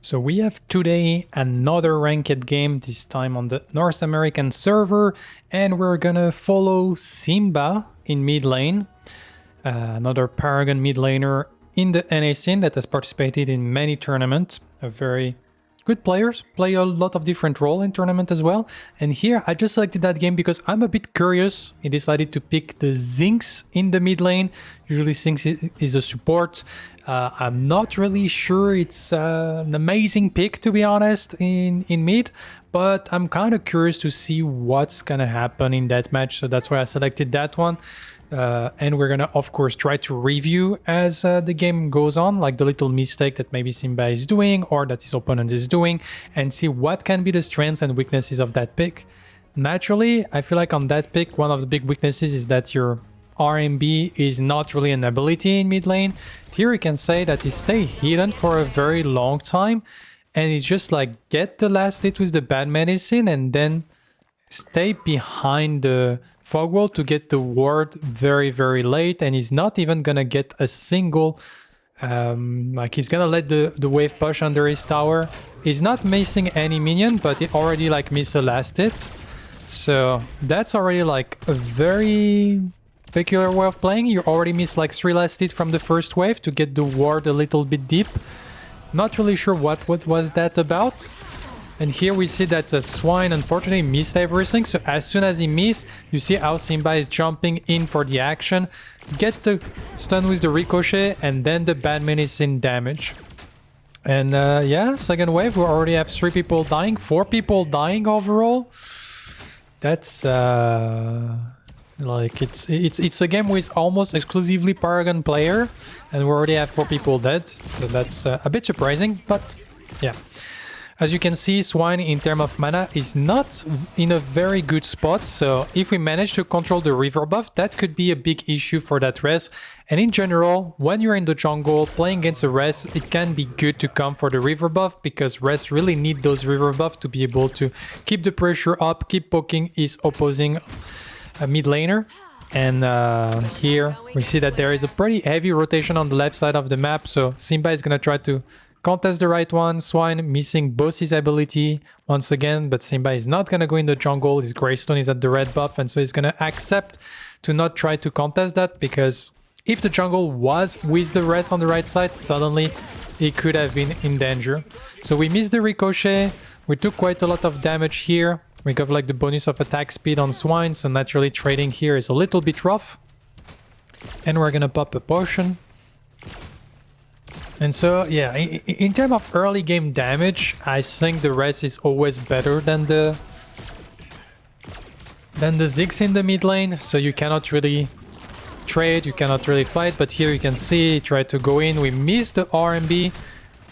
So we have today another ranked game, this time on the North American server, and we're gonna follow Simba in mid lane, another Paragon mid laner in the NA scene that has participated in many tournaments, a very good players, play a lot of different role in tournament as well. And here I just selected that game because I'm a bit curious. I decided to pick the Zinx in the mid lane. Usually Zinx is a support. I'm not really sure it's an amazing pick, to be honest, in mid, but I'm kind of curious to see what's gonna happen in that match, so that's why I selected that one. And we're gonna, of course, try to review as the game goes on, like the little mistake that maybe Simba is doing or that his opponent is doing, and see what can be the strengths and weaknesses of that pick. Naturally, I feel like on that pick, one of the big weaknesses is that your RMB is not really an ability in mid lane. Here you can say that he stay hidden for a very long time, and it's just like get the last hit with the bad medicine and then stay behind the fog wall to get the ward very, very late, and he's not even gonna get a single like he's gonna let the wave push under his tower. He's not missing any minion, but he already like missed the last hit, so that's already like a very peculiar way of playing. You already missed like 3 last hits from the first wave to get the ward a little bit deep. Not really sure what was that about. And here we see that Swine unfortunately missed everything, so as soon as he missed, you see how Simba is jumping in for the action, get the stun with the ricochet, and then the bad medicine damage. And yeah, second wave, we already have 3 people dying, 4 people dying overall. That's like it's a game with almost exclusively Paragon player, and we already have 4 people dead, so that's a bit surprising, but yeah. As you can see, Swine in terms of mana is not in a very good spot, so if we manage to control the river buff, that could be a big issue for that res. And in general, when you're in the jungle playing against a res, it can be good to come for the river buff, because res really need those river buff to be able to keep the pressure up, keep poking his opposing mid laner. And here we see that there is a pretty heavy rotation on the left side of the map, so Simba is gonna try to contest the right one. Swine missing both his ability once again, but Simba is not gonna go in the jungle. His Greystone is at the red buff, and so he's gonna accept to not try to contest that, because if the jungle was with the rest on the right side, suddenly he could have been in danger. So we missed the ricochet. We took quite a lot of damage here. We got like the bonus of attack speed on Swine, so naturally trading here is a little bit rough. And we're gonna pop a potion. And so, yeah, in terms of early game damage, I think the rest is always better than the Ziggs in the mid lane. So you cannot really trade, you cannot really fight. But here you can see, try to go in. We missed the RMB,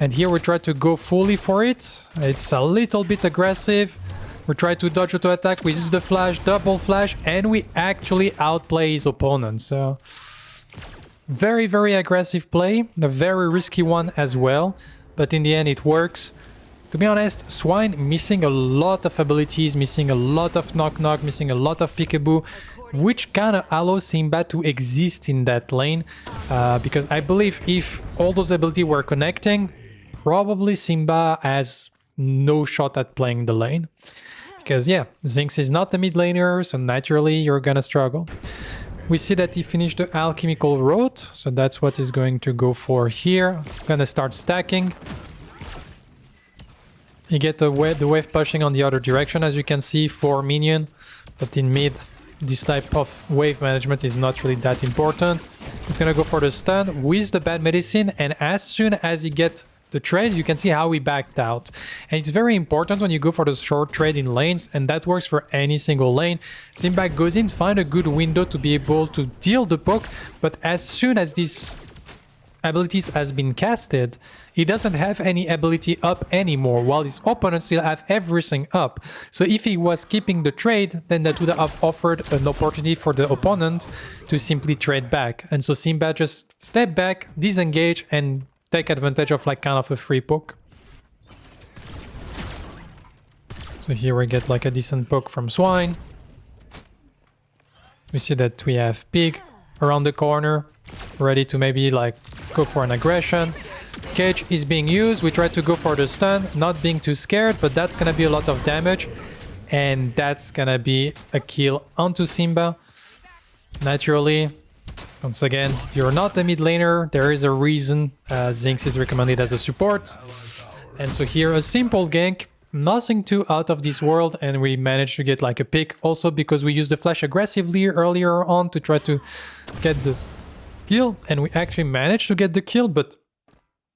and here we try to go fully for it. It's a little bit aggressive. We try to dodge auto attack. We use the flash, double flash, and we actually outplay his opponent. So very, very aggressive play, a very risky one as well, but in the end it works. To be honest, Swine missing a lot of abilities, missing a lot of knock-knock, missing a lot of peekaboo, which kind of allows Simba to exist in that lane, because I believe if all those abilities were connecting, probably Simba has no shot at playing the lane. Because yeah, Zinx is not the mid laner, so naturally you're gonna struggle. We see that he finished the alchemical road, so that's what he's going to go for here. Gonna start stacking. You get the wave pushing on the other direction, as you can see, 4 minion, but in mid, this type of wave management is not really that important. He's gonna go for the stun with the bad medicine, and as soon as he gets the trade, you can see how he backed out. And it's very important when you go for the short trade in lanes, and that works for any single lane. Simba goes in, find a good window to be able to deal the poke, but as soon as these abilities has been casted, he doesn't have any ability up anymore, while his opponents still have everything up. So if he was keeping the trade, then that would have offered an opportunity for the opponent to simply trade back. And so Simba just step back, disengage, and take advantage of like kind of a free poke. So here we get like a decent poke from Swine. We see that we have Pig around the corner, ready to maybe like go for an aggression. Cage is being used. We try to go for the stun, not being too scared, but that's gonna be a lot of damage. And that's gonna be a kill onto Simba. Naturally, once again, if you're not a mid laner, there is a reason Zinx is recommended as a support. And so here, a simple gank, nothing too out of this world, and we managed to get like a pick. Also because we used the flash aggressively earlier on to try to get the kill, and we actually managed to get the kill, but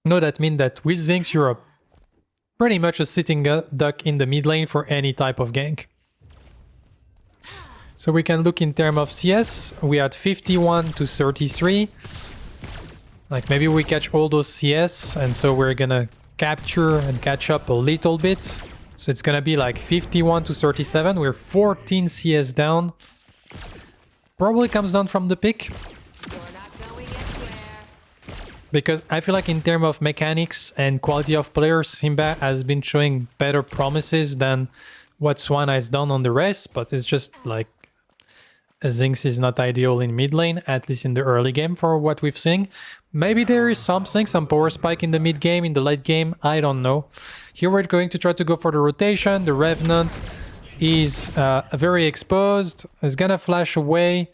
no, that means that with Zinx, you're pretty much a sitting duck in the mid lane for any type of gank. So we can look in terms of CS. We had 51 to 33. Like maybe we catch all those CS, and so we're gonna capture and catch up a little bit. So it's gonna be like 51 to 37. We're 14 CS down. Probably comes down from the pick. Because I feel like in terms of mechanics and quality of players, Simba has been showing better promises than what Swan has done on the rest. But it's just like Zinx is not ideal in mid lane, at least in the early game for what we've seen. Maybe there is something, some power spike in the mid game, in the late game, I don't know. Here we're going to try to go for the rotation. The Revenant is very exposed, is gonna flash away.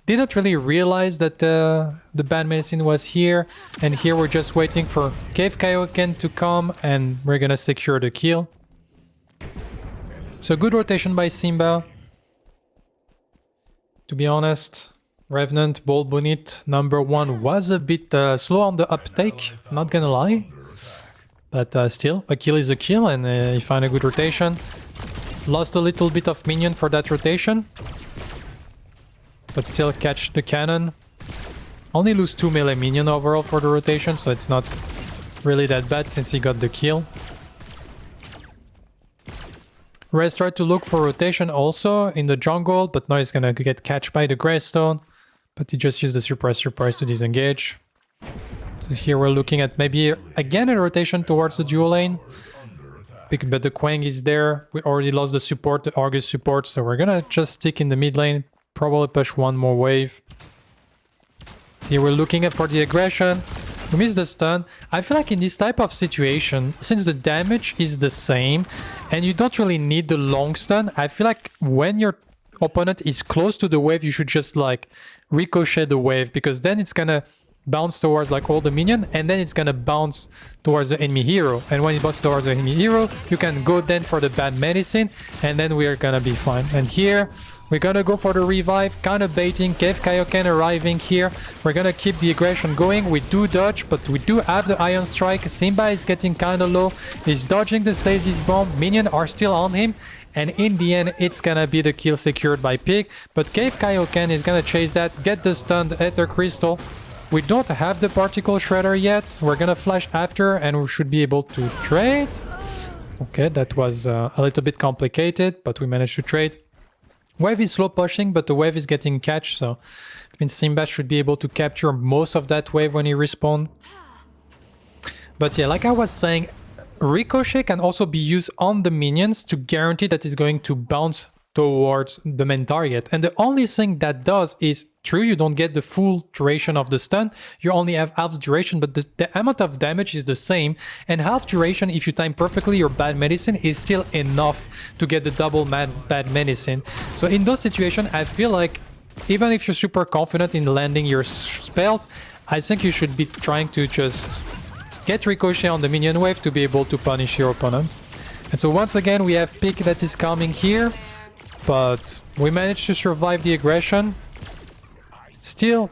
Didn't really realize that the bad medicine was here. And here we're just waiting for Cave Kaioken to come and we're gonna secure the kill. So good rotation by Simba. To be honest, Revenant, Bold Bonit, #1 was a bit slow on the uptake, not gonna lie. But still, a kill is a kill and he found a good rotation. Lost a little bit of minion for that rotation. But still catch the cannon. Only lose 2 melee minion overall for the rotation, so it's not really that bad since he got the kill. Rez tried to look for rotation also in the jungle, but now he's gonna get catched by the Greystone. But he just used the surprise to disengage. So here we're looking at maybe again a rotation towards the dual lane. But the Quang is there. We already lost the support, the Argus support, so we're gonna just stick in the mid lane. Probably push one more wave. Here we're looking at for the aggression. We missed the stun. I feel like in this type of situation, since the damage is the same and you don't really need the long stun, I feel like when your opponent is close to the wave, you should just like ricochet the wave, because then it's gonna bounce towards like all the minion and then it's gonna bounce towards the enemy hero. And when it bounces towards the enemy hero, you can go then for the bad medicine and then we are gonna be fine. And here we're gonna go for the revive, kind of baiting. Cave Kaioken arriving here. We're gonna keep the aggression going. We do dodge, but we do have the Iron Strike. Simba is getting kind of low. He's dodging the Stasis Bomb. Minions are still on him. And in the end, it's gonna be the kill secured by Pig. But Cave Kaioken is gonna chase that, get the stunned Ether Crystal. We don't have the Particle Shredder yet. We're gonna flash after and we should be able to trade. Okay, that was a little bit complicated, but we managed to trade. Wave is slow pushing, but the wave is getting catch, so it means Simba should be able to capture most of that wave when he respawn. But yeah, like I was saying, Ricochet can also be used on the minions to guarantee that it's going to bounce towards the main target. And the only thing that does is, true, you don't get the full duration of the stun, you only have half duration, but the amount of damage is the same, and half duration, if you time perfectly your bad medicine, is still enough to get the double bad medicine. So in those situations, I feel like even if you're super confident in landing your spells, I think you should be trying to just get Ricochet on the minion wave to be able to punish your opponent. And so once again, we have Pick that is coming here, but we managed to survive the aggression. Still,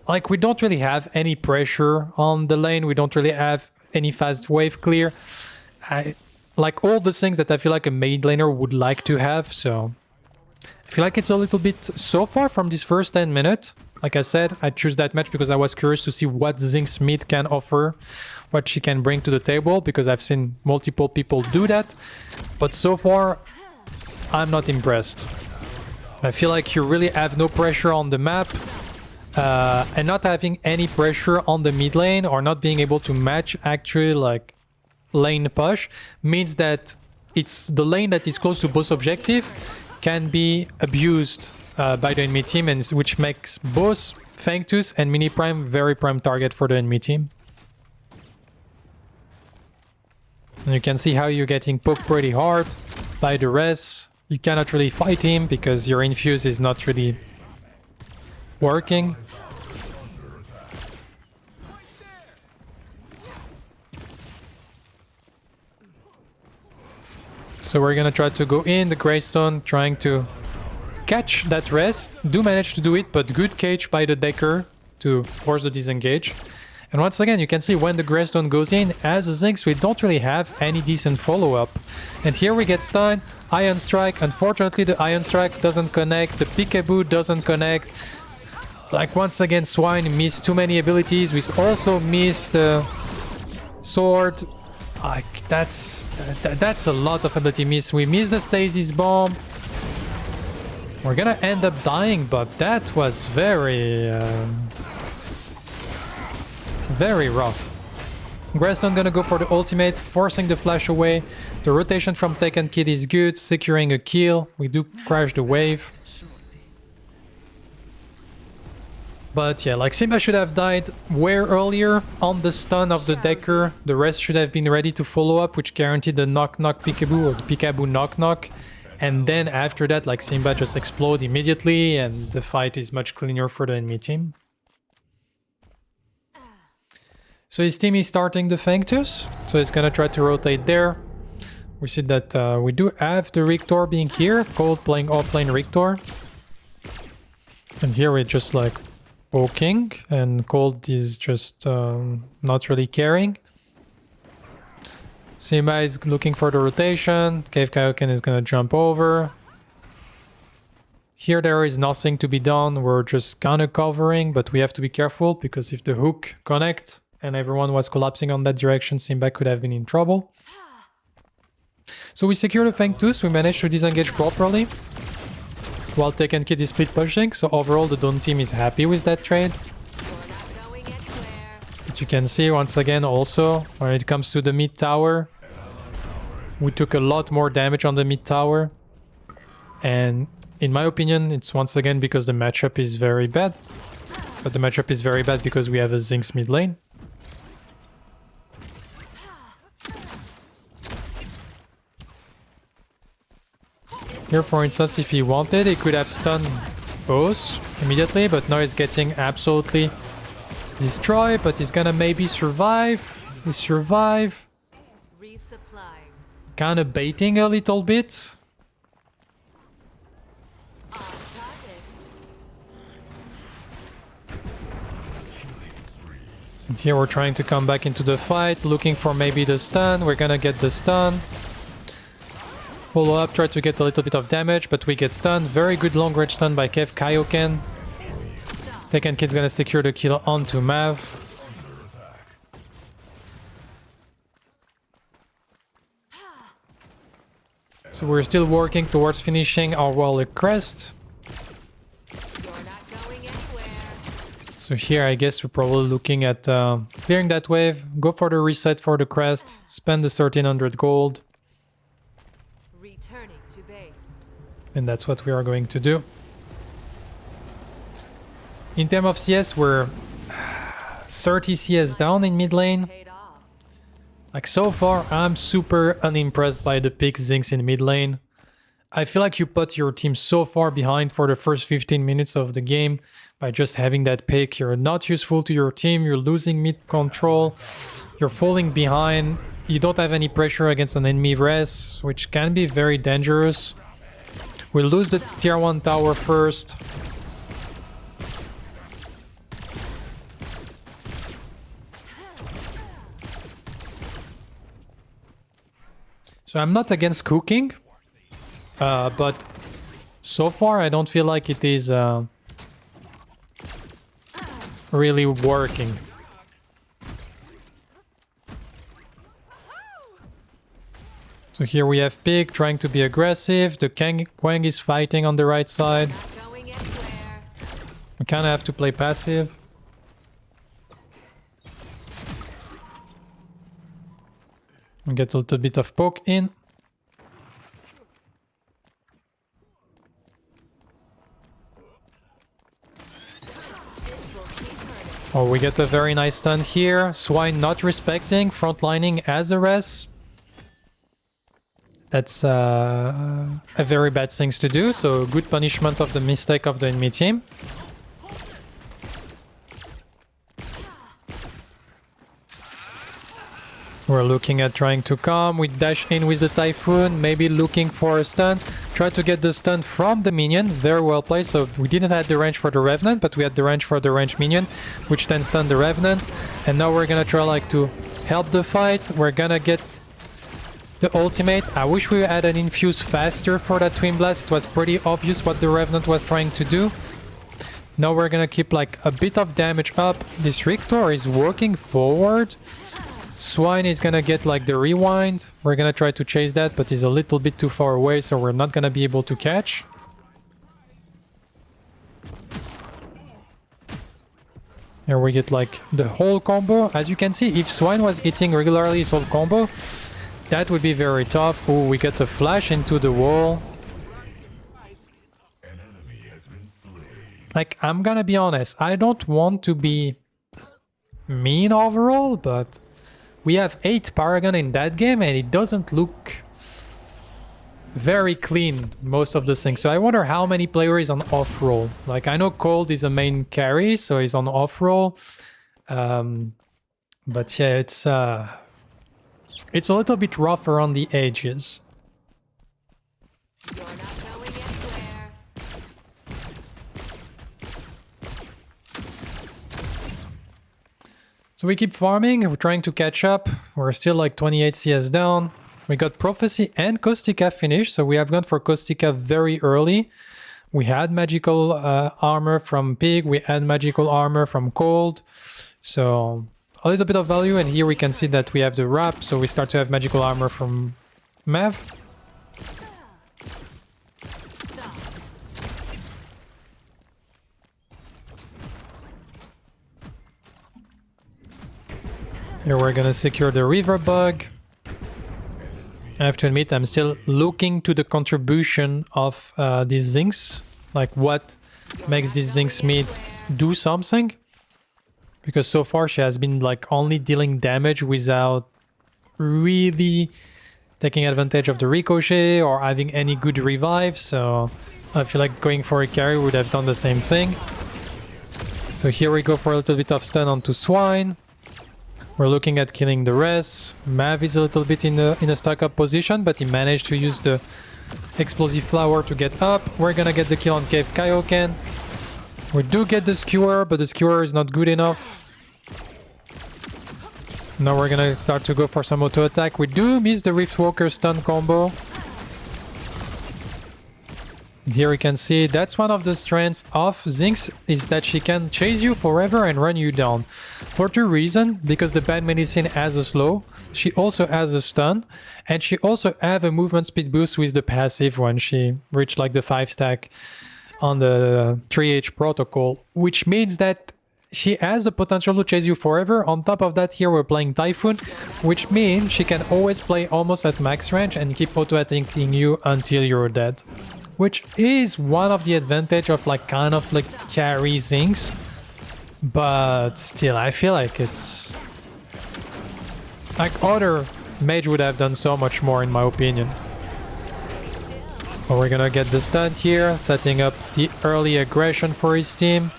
like, we don't really have any pressure on the lane. We don't really have any fast wave clear. Like all the things that I feel like a mid laner would like to have. So I feel like it's a little bit so far from this first 10 minutes. Like I said, I choose that match because I was curious to see what Zinx Mid can offer, what she can bring to the table, because I've seen multiple people do that. But so far, I'm not impressed. I feel like you really have no pressure on the map, and not having any pressure on the mid lane or not being able to match actually like lane push means that it's the lane that is close to boss objective can be abused by the enemy team, and which makes both Fangtooth and Mini Prime very prime target for the enemy team. And you can see how you're getting poked pretty hard by the res. You cannot really fight him because your infuse is not really working. So we're gonna try to go in the Greystone, trying to catch that res. Do manage to do it, but good cage by the Decker to force the disengage. And once again, you can see when the Greystone goes in, as a Zinx, we don't really have any decent follow-up. And here we get stunned, Iron Strike. Unfortunately, the Iron Strike doesn't connect, the Peekaboo doesn't connect. Like, once again, Swine missed too many abilities. We also missed the Sword. Like, that's a lot of ability miss. We missed the Stasis Bomb. We're gonna end up dying, but that was very rough. Greystone gonna go for the ultimate, forcing the flash away. The rotation from Tekken Kid is good, securing a kill. We do crash the wave. But yeah, like, Simba should have died way earlier on the stun of the Decker. The rest should have been ready to follow up, which guaranteed the knock-knock Peekaboo, or the Peekaboo knock-knock. And then after that, like, Simba just explode immediately, and the fight is much cleaner for the enemy team. So his team is starting the Fangtus, so he's gonna try to rotate there. We see that we do have the Rictor being here, Cold playing offlane Rictor. And here we're just like poking, and Cold is just not really caring. Simba is looking for the rotation, Cave Kaioken is gonna jump over. Here there is nothing to be done, we're just kinda covering, but we have to be careful, because if the hook connects, and everyone was collapsing on that direction, Simba could have been in trouble. So we secure the Fangtooth, we managed to disengage properly, while Tekken Kid is split pushing, so overall the Dawn team is happy with that trade. But you can see once again also, when it comes to the mid tower, we took a lot more damage on the mid tower. And in my opinion, it's once again because the matchup is very bad. But the matchup is very bad because we have a Zinx mid lane. Here, for instance, if he wanted, he could have stunned both immediately, but now he's getting absolutely destroyed, but he's gonna maybe survive. He survive. Kind of baiting a little bit. And here we're trying to come back into the fight, looking for maybe the stun. We're gonna get the stun. Follow up, try to get a little bit of damage, but we get stunned. Very good long range stun by Cave Kaioken. Tekken Kid's gonna secure the kill onto Mav. So we're still working towards finishing our Warlock Crest. So here I guess we're probably looking at clearing that wave, go for the reset for the crest, spend the 1300 gold. And that's what we are going to do. In terms of CS, we're 30 CS down in mid lane. Like, so far, I'm super unimpressed by the pick Zinx in mid lane. I feel like you put your team so far behind for the first 15 minutes of the game by just having that pick. You're not useful to your team, you're losing mid control, you're falling behind, you don't have any pressure against an enemy res, which can be very dangerous. We'll lose the tier 1 tower first. So I'm not against cooking, but so far I don't feel like it is really working. So here we have Pig trying to be aggressive. The Quang is fighting on the right side. We kind of have to play passive. We get a little bit of poke in. Oh, we get a very nice stun here. Swine not respecting, frontlining as a res. That's a very bad thing to do, so good punishment of the mistake of the enemy team. We're looking at trying to come. We dash in with the Typhoon, maybe looking for a stun. Try to get the stun from the minion. Very well played. So we didn't have the range for the Revenant, but we had the range for the ranged minion, which then stunned the Revenant. And now we're gonna try like to help the fight. We're gonna get the ultimate. I wish we had an infuse faster for that Twin Blast. It was pretty obvious what the Revenant was trying to do. Now we're gonna keep like a bit of damage up. This Rictor is working forward. Swine is gonna get like the rewind. We're gonna try to chase that, but he's a little bit too far away, so we're not gonna be able to catch. Here we get like the whole combo. As you can see, if Swine was hitting regularly his whole combo, that would be very tough. Oh, we get a flash into the wall. Like, I'm gonna be honest, I don't want to be mean overall, but we have 8 Paragon in that game and it doesn't look very clean, most of the things. So I wonder how many players is on off-roll. Like, I know Cold is a main carry, so he's on off-roll. But yeah, it's a little bit rough around the edges. You're not going anywhere. So we keep farming, we're trying to catch up. We're still like 28 CS down. We got Prophecy and Caustica finished, so we have gone for Caustica very early. We had magical armor from Pig, we had magical armor from Cold. So a little bit of value, and here we can see that we have the wrap, so we start to have magical armor from Mav. Here we're gonna secure the River Bug. I have to admit, I'm still looking to the contribution of these Zinx. Like, what makes this Zinx mid do something? Because so far she has been like only dealing damage without really taking advantage of the ricochet or having any good revive. So I feel like going for a carry would have done the same thing. So here we go for a little bit of stun onto Swine. We're looking at killing the rest. Mav is a little bit in a stuck up position, but he managed to use the explosive flower to get up. We're gonna get the kill on Cave Kaioken. We do get the skewer, but the skewer is not good enough. Now we're gonna start to go for some auto attack. We do miss the Riftwalker stun combo. Here you can see that's one of the strengths of Zinx, is that she can chase you forever and run you down. For two reasons, because the bad medicine has a slow, she also has a stun, and she also have a movement speed boost with the passive when she reached like the 5 stack on the 3H protocol, which means that she has the potential to chase you forever. On top of that, here we're playing Typhoon, which means she can always play almost at max range and keep auto-attacking you until you're dead. Which is one of the advantage of like kind of like carry Zinx. But still, I feel like it's like other mage would have done so much more in my opinion. But we're gonna get the stun here, setting up the early aggression for his team.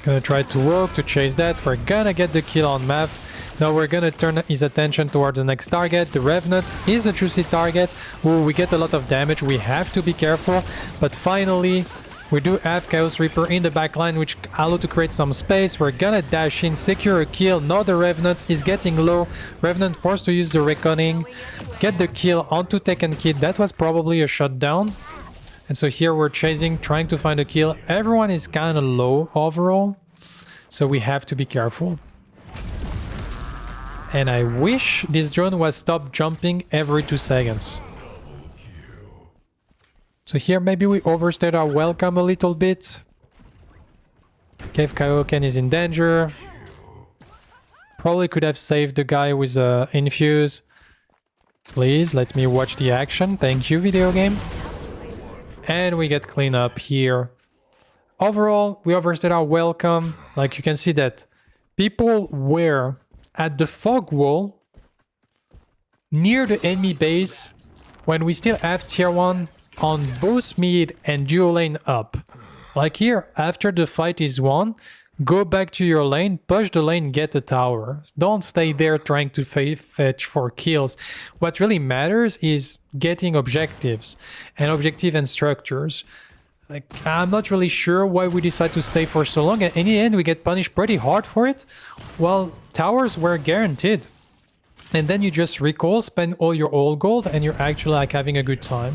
Gonna try to walk to chase that. We're gonna get the kill on Mav. Now we're gonna turn his attention toward the next target. The Revenant is a juicy target. Ooh, we get a lot of damage. We have to be careful. But finally, we do have Chaos Reaper in the backline, which allow to create some space. We're gonna dash in, secure a kill. Now the Revenant is getting low. Revenant forced to use the Reckoning. Get the kill onto Tekken Kid. That was probably a shutdown. And so here we're chasing, trying to find a kill. Everyone is kind of low overall. So we have to be careful. And I wish this drone was stopped jumping every 2 seconds. So here maybe we overstayed our welcome a little bit. Cave Kaioken is in danger. Probably could have saved the guy with a infuse. Please let me watch the action. Thank you, video game. And we get clean up here. Overall, we overstayed our welcome. Like you can see that people were at the fog wall near the enemy base when we still have tier 1 on both mid and duo lane up. Like here, after the fight is won, go back to your lane, push the lane, get a tower. Don't stay there trying to fetch for kills. What really matters is getting objectives and structures. Like, I'm not really sure why we decide to stay for so long, and in the end we get punished pretty hard for it. Well, towers were guaranteed. And then you just recall, spend all your old gold, and you're actually like having a good time.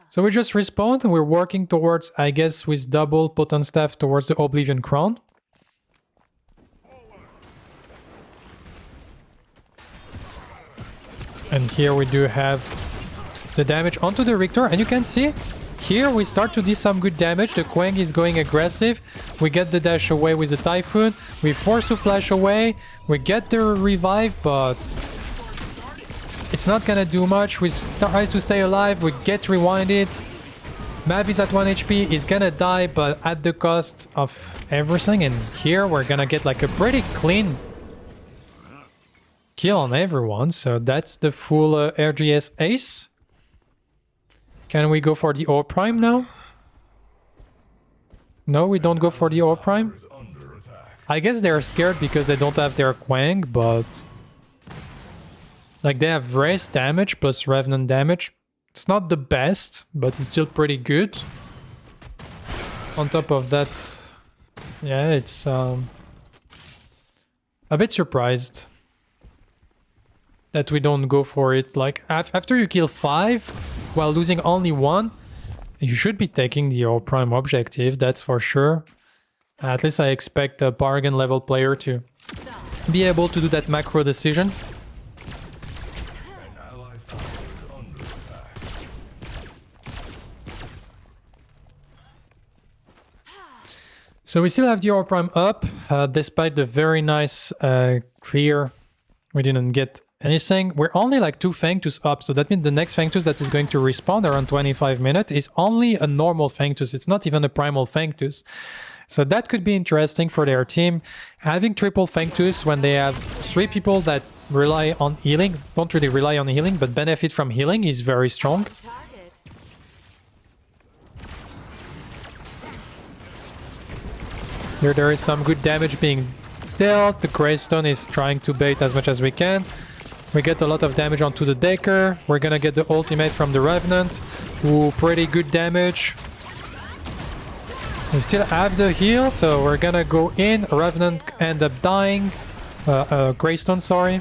So we just respawned and we're working towards, I guess, with double potent staff towards the Oblivion Crown. And here we do have the damage onto the Richter, and you can see here we start to do some good damage. The Quang is going aggressive. We get the dash away with the Typhoon. We force to flash away. We get the revive, but it's not gonna do much. We try to stay alive. We get rewinded. Mav is at 1 HP. He's gonna die, but at the cost of everything. And here we're gonna get like a pretty clean kill on everyone. So that's the full RGS ace. Can we go for the Ore Prime now? No, we don't go for the Ore Prime. I guess they're scared because they don't have their Quang, but like they have race damage plus Revenant damage. It's not the best, but it's still pretty good. On top of that, yeah, it's a bit surprised that we don't go for it. Like after you kill 5 while losing only 1, you should be taking the Ore Prime objective, that's for sure. At least I expect a Paragon level player to be able to do that macro decision. So we still have the Ore Prime up, despite the very nice clear. We didn't get anything. We're only like 2 Fangtus up, so that means the next Fangtus that is going to respawn around 25 minutes is only a normal Fangtus. It's not even a primal Fangtus. So that could be interesting for their team. Having triple Fangtus when they have 3 people that rely on healing, don't really rely on healing, but benefit from healing is very strong. Here there is some good damage being dealt. The Greystone is trying to bait as much as we can. We get a lot of damage onto the Decker. We're gonna get the ultimate from the Revenant. Ooh, pretty good damage. We still have the heal, so we're gonna go in. Revenant end up dying. Greystone, sorry.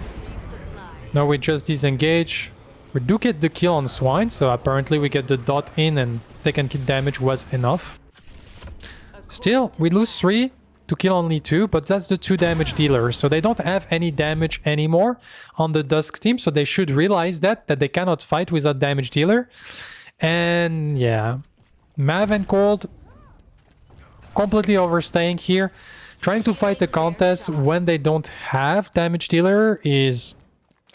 No, we just disengage. We do get the kill on Swine, so apparently we get the dot in and second hit damage was enough. Still, we lose 3 to kill only 2, but that's the 2 damage dealer. So they don't have any damage anymore on the Dusk team, so they should realize that they cannot fight without damage dealer. And yeah, Mav and Cold completely overstaying here. Trying to fight a contest when they don't have damage dealer is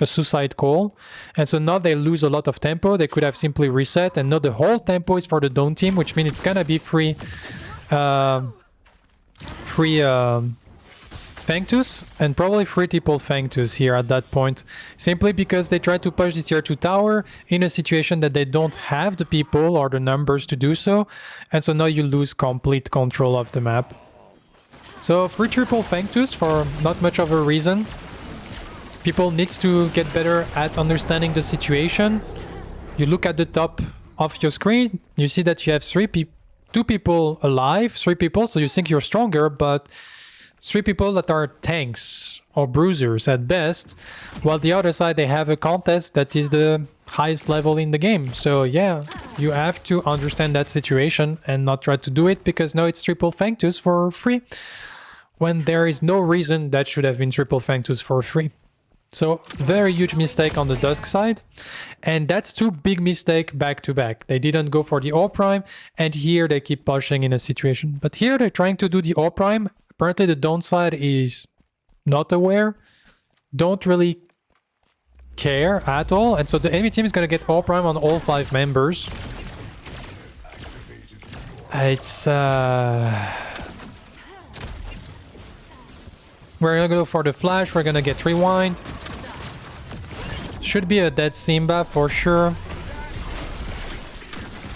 a suicide call. And so now they lose a lot of tempo. They could have simply reset, and now the whole tempo is for the Dawn team, which means it's gonna be free Fangtus and probably free triple Fangtus here at that point, simply because they try to push this tier 2 tower in a situation that they don't have the people or the numbers to do so, and so now you lose complete control of the map. So free triple Fangtus for not much of a reason. People needs to get better at understanding the situation. You look at the top of your screen, you see that you have 2 people alive, 3 people, so you think you're stronger, but 3 people that are tanks or bruisers at best, while the other side they have a contest that is the highest level in the game. So yeah, you have to understand that situation and not try to do it because now it's triple Fangtus for free, when there is no reason that should have been triple Fangtus for free. So very huge mistake on the Dusk side, and that's 2 big mistakes back to back. They didn't go for the Ore Prime, and here they keep pushing in a situation. But here they're trying to do the Ore Prime. Apparently the Dawn side is not aware, don't really care at all, and so the enemy team is gonna get Ore Prime on all 5 members. It's we're gonna go for the flash, we're gonna get rewind. Should be a dead Simba for sure.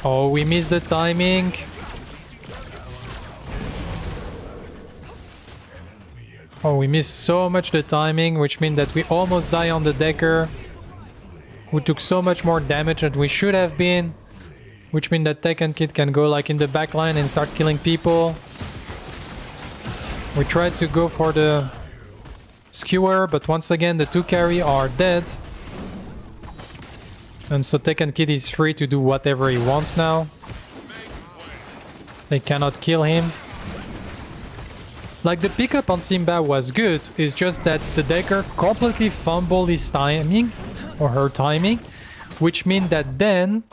Oh, we missed the timing. Oh, we missed so much the timing, which means that we almost die on the Decker, who took so much more damage than we should have been, which means that Tekken Kid can go like in the back line and start killing people. We tried to go for the skewer, but once again the 2 carry are dead. And so Tekken Kid is free to do whatever he wants now. They cannot kill him. Like, the pickup on Simba was good, it's just that the Decker completely fumbled his timing, or her timing, which means that then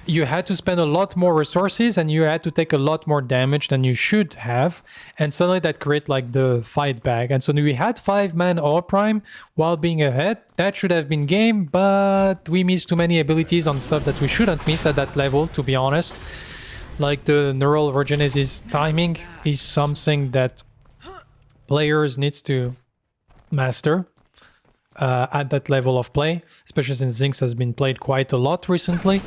you had to spend a lot more resources and you had to take a lot more damage than you should have, and suddenly that created like the fight back. And so we had 5-man all prime while being ahead. That should have been game, but we missed too many abilities on stuff that we shouldn't miss at that level, to be honest. Like the neural regenesis timing is something that players needs to master at that level of play, especially since Zinx has been played quite a lot recently.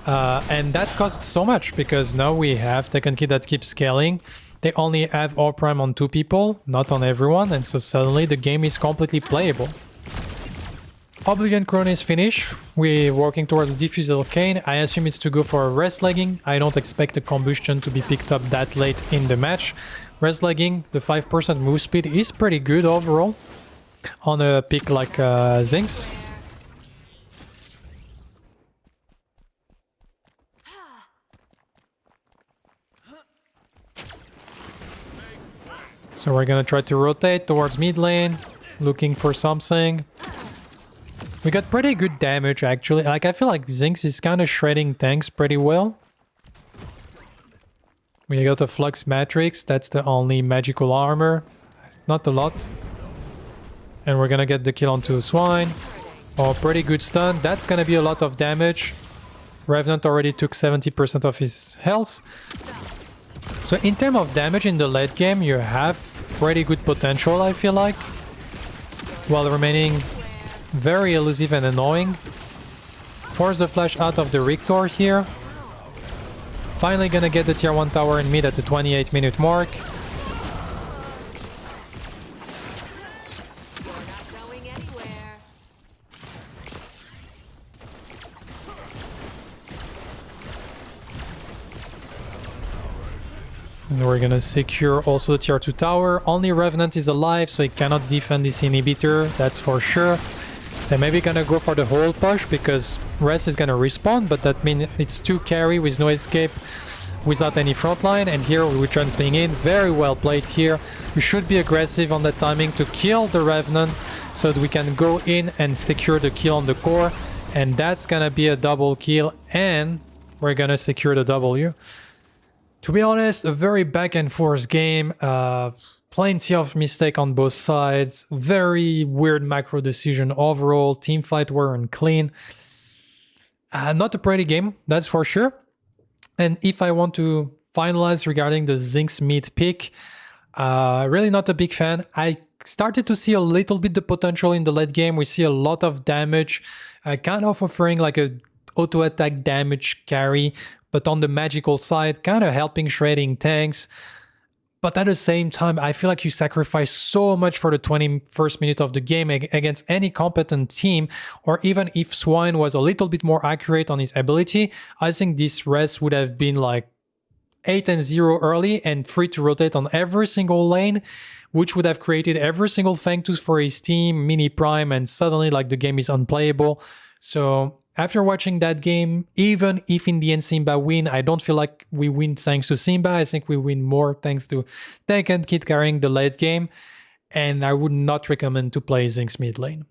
And that costs so much because now we have Tekken Kid that keeps scaling. They only have all prime on 2 people, not on everyone, and so suddenly the game is completely playable. Oblivion Crown is finished. We're working towards Diffusal Cane. I assume it's to go for a rest legging. I don't expect the combustion to be picked up that late in the match. Rest legging, the 5% move speed is pretty good overall on a pick like Zinx. So we're gonna try to rotate towards mid lane, looking for something. We got pretty good damage actually. Like, I feel like Zinx is kind of shredding tanks pretty well. We got a Flux Matrix, that's the only magical armor. Not a lot. And we're gonna get the kill onto Swine. Oh, pretty good stun. That's gonna be a lot of damage. Revenant already took 70% of his health. So in terms of damage in the late game, you have pretty good potential, I feel like. While remaining very elusive and annoying. Force the flash out of the Rictor here. Finally gonna get the tier 1 tower in mid at the 28-minute mark. And we're gonna secure also the tier 2 tower. Only Revenant is alive, so he cannot defend this inhibitor, that's for sure. They're maybe gonna go for the whole push because Rest is gonna respawn, but that means it's 2 carry with no escape without any frontline. And here we're jumping in, very well played here. We should be aggressive on the timing to kill the Revenant so that we can go in and secure the kill on the core. And that's gonna be a double kill and we're gonna secure the W. To be honest, a very back and forth game. Plenty of mistake on both sides. Very weird macro decision overall. Team fight were unclean. Not a pretty game, that's for sure. And if I want to finalize regarding the Zinx mid pick, really not a big fan. I started to see a little bit the potential in the late game. We see a lot of damage, kind of offering like a auto attack damage carry, but on the magical side, kind of helping shredding tanks. But at the same time, I feel like you sacrifice so much for the 21st minute of the game against any competent team, or even if Swine was a little bit more accurate on his ability, I think this rest would have been like 8-0 early and free to rotate on every single lane, which would have created every single Fang Tooth for his team, mini prime, and suddenly like the game is unplayable. So after watching that game, even if in the end Simba win, I don't feel like we win thanks to Simba. I think we win more thanks to Tekken Kid carrying the late game. And I would not recommend to play Zinx mid lane.